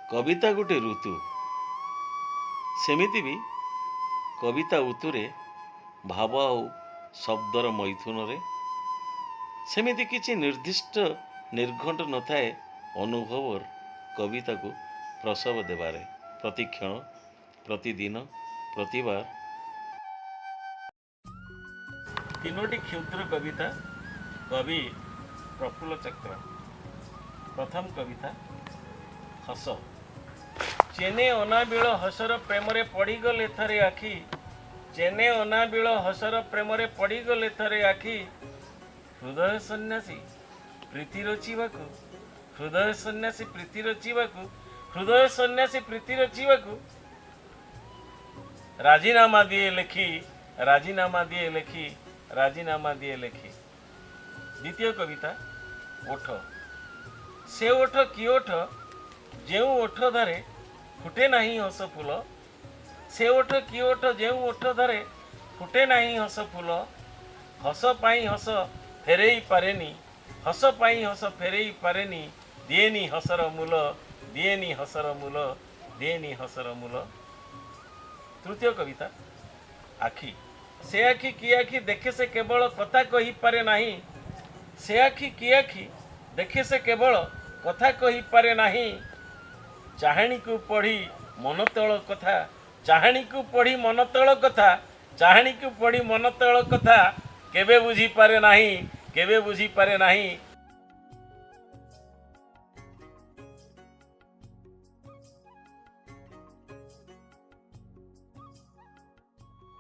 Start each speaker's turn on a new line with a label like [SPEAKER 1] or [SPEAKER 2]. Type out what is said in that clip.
[SPEAKER 1] कविता गोटे ऋतु सेमिति भी कविता ऋतुरे भाव आ शब्दर मैथुन सेमिति किछि निर्दिष्ट निर्घंट न थाए अनुभव कविता को प्रसव देवारे प्रतिक्षण प्रतिदिन प्रतिबार तीनोटी क्षुद्र कविता कवि प्रफुल्ल चक्र। प्रथम कविता हस चेने अनाबिल हसर प्रेमरे पड़गले थरे आखि चेने अनाबिल हसर प्रेमरे पड़गले थरे आखि हृदय सन्यासी प्रीति रचिबाकु हृदय सन्यासी प्रीति रचिबाकु हृदय सन्यासी प्रीति रचिबाकु राजीनामा दिए लेखि राजीनामा दिए लेखि राजीनामा दिए लेखि। द्वितीय कविता ओठ से ओठ कि ओठ जेउ ओठ धरे फुटे नहीं हस फूल से ओठ कि ओठ जेउ ओठ धरे फुटे नहीं हस फूल हस पाई हस फेरेई पारेनी हस पाई हस फेरेई पारेनी दिएनी हसर मूल दिएनी हसर मूल दिएनी हसर मूल। तृतीय कविता आखि से आखि कि आखि देखे से केवल कथा कही पारे नहीं से आखि कि आखि देखे से केवल कथा कही पारे नहीं चाहाणी को पढ़ी मन तल कथा चाहाणी को पढ़ी मन तल कथा चाहाणी को पढ़ी मन तल कथा केबे बुझी पारे नहीं केबे बुझी पारे नहीं